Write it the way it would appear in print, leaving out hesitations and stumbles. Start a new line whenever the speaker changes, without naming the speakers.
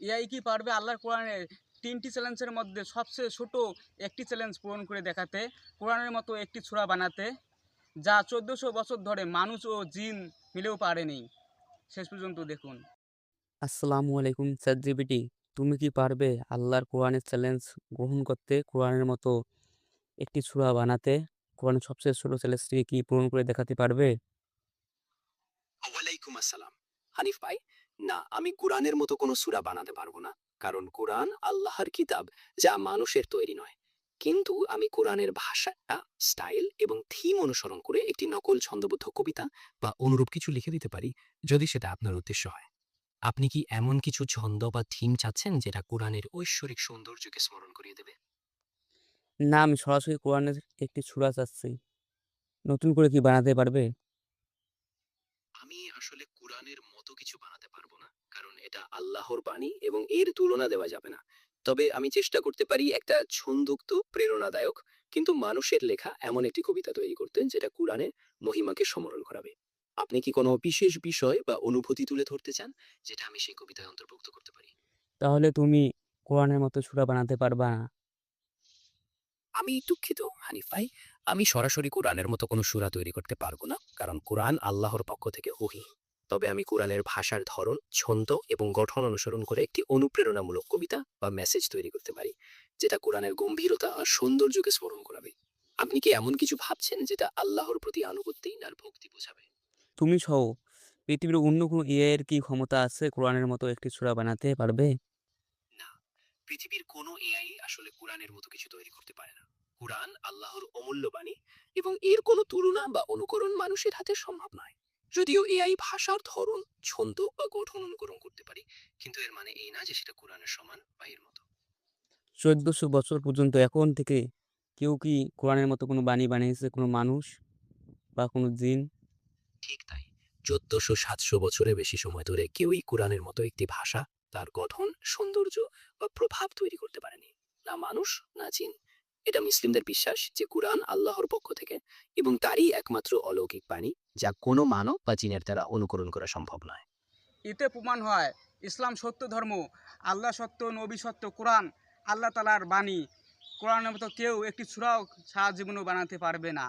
AI কি পারবে আল্লাহর কোরআনের ৩টি চ্যালেঞ্জের মধ্যে সবচেয়ে ছোট একটি চ্যালেঞ্জ পূরণ করে দেখাতে, কোরআনের মতো একটি সূরা বানাতে, যা ১৪০০ বছর ধরে মানুষ ও জিন মিলেও পারেনি? শেষ পর্যন্ত দেখুন।
আসসালামু আলাইকুম ChatGPT, তুমি কি পারবে আল্লাহর কোরআনের চ্যালেঞ্জ গ্রহণ করতে, কোরআনের মতো একটি সূরা বানাতে? কোরআনের সবচেয়ে ছোট চ্যালেঞ্জটিকে কি পূরণ করে দেখাতে পারবে?
ওয়ালাইকুম আসসালাম। হানিফ ভাই, না আমি কোরআনের মতো কোনো সূরা বানাতে পারবো না। কারণ কোরআন আল্লাহর কিতাব, যা মানুষের তৈরি নয়। কিন্তু আমি কোরআনের ভাষা, স্টাইল এবং থিম অনুসরণ করে একটি নকল ছন্দোবদ্ধ কবিতা বা অনুরূপ কিছু লিখে দিতে পারি, যদি সেটা আপনার উদ্দেশ্য হয়। আপনি কি এমন কিছু ছন্দ বা থিম চাচ্ছেন যেটা কোরআনের ঐশ্বরিক সৌন্দর্যকে স্মরণ করিয়ে দেবে?
না, আমি সরাসরি কোরআনের একটি সূরা চাচ্ছি। নতুন করে কি বানাতে পারবে?
আমি আসলে কোরআনের মতো কিছু বানাতে পারবো না, কারণ এটা আল্লাহর বাণী এবং এর তুলনা দেওয়া যাবে না। তবে আমি চেষ্টা করতে পারি একটা ছন্দোক্ত, প্রেরণাদায়ক কিন্তু মানুষের লেখা এমন একটি কবিতা তৈরি করতে, যেটা কোরআনের মহিমাকে স্মরণ করাবে। আপনি কি কোনো বিশেষ বিষয় বা অনুভূতি তুলে ধরতে চান, যেটা আমি সেই কবিতায় অন্তর্ভুক্ত করতে পারি?
তাহলে তুমি কোরআনের মতো সূরা বানাতে পারবা না?
আমি দুঃখিত হানিফ ভাই, আমি সরাসরি কোরআনের মতো কোনো সূরা তৈরি করতে পারবো না, কারণ কোরআন আল্লাহর পক্ষ থেকে ওহী। তবে আমি কোরআনের ভাষার ধরন, ছন্দ এবং গঠন অনুসরণ করে একটি অনুপ্রেরণামূলক কবিতা বা মেসেজ তৈরি করতে পারি, যেটা কোরআনের গম্ভীরতা আর সৌন্দর্যকে স্মরণ করাবে। আপনি কি এমন কিছু ভাবছেন যেটা আল্লাহর প্রতি আনুগত্যই আর ভক্তি বোঝাবে?
তুমি সহ পৃথিবীর অন্য কোনো এআই এর কি ক্ষমতা আছে কোরআনের মতো একটি সূরা বানাতে পারবে?
না, পৃথিবীর কোনো এআই আসলে কোরআনের মতো কিছু তৈরি করতে পারে না। কোরআন আল্লাহর অমূল্য বাণী এবং এর কোনো তুলনা বা অনুকরণ মানুষের হাতে সম্ভব নয়। যদিও এআই ভাষার ধরন, ছন্দ বা গঠন অনুকরণ করতে পারে, কিন্তু এর মানে এই না যে সেটা কোরআনের সমান বা এর মতো।
১৪০০ বছর পর্যন্ত এখন থেকে কেউ কি কোরআনের মতো কোনো বাণী বানিয়েছে, কোনো মানুষ বা কোনো জিন?
ঠিক তাই, ১৪০০-৭০০ বছরের বেশি সময় ধরে কেউই কোরআনের মতো একটি ভাষা, তার গঠন, সৌন্দর্য বা প্রভাব তৈরি করতে পারেনি। না মানুষ, না জিন। এটা মুসলিমদের বিশ্বাস যে কোরআন আল্লাহর পক্ষ থেকে এবং তারই একমাত্র অলৌকিক বাণী, যা কোনো মানব বা জিনের দ্বারা অনুকরণ করা সম্ভব নয়।
এতে প্রমাণ হয় ইসলাম সত্য ধর্ম, আল্লাহ সত্য, নবী সত্য, কোরআন আল্লাহ তাআলার বাণী। কোরআনের মতো কেউ একটি সূরাও সারা জীবনেও বানাতে পারবে না।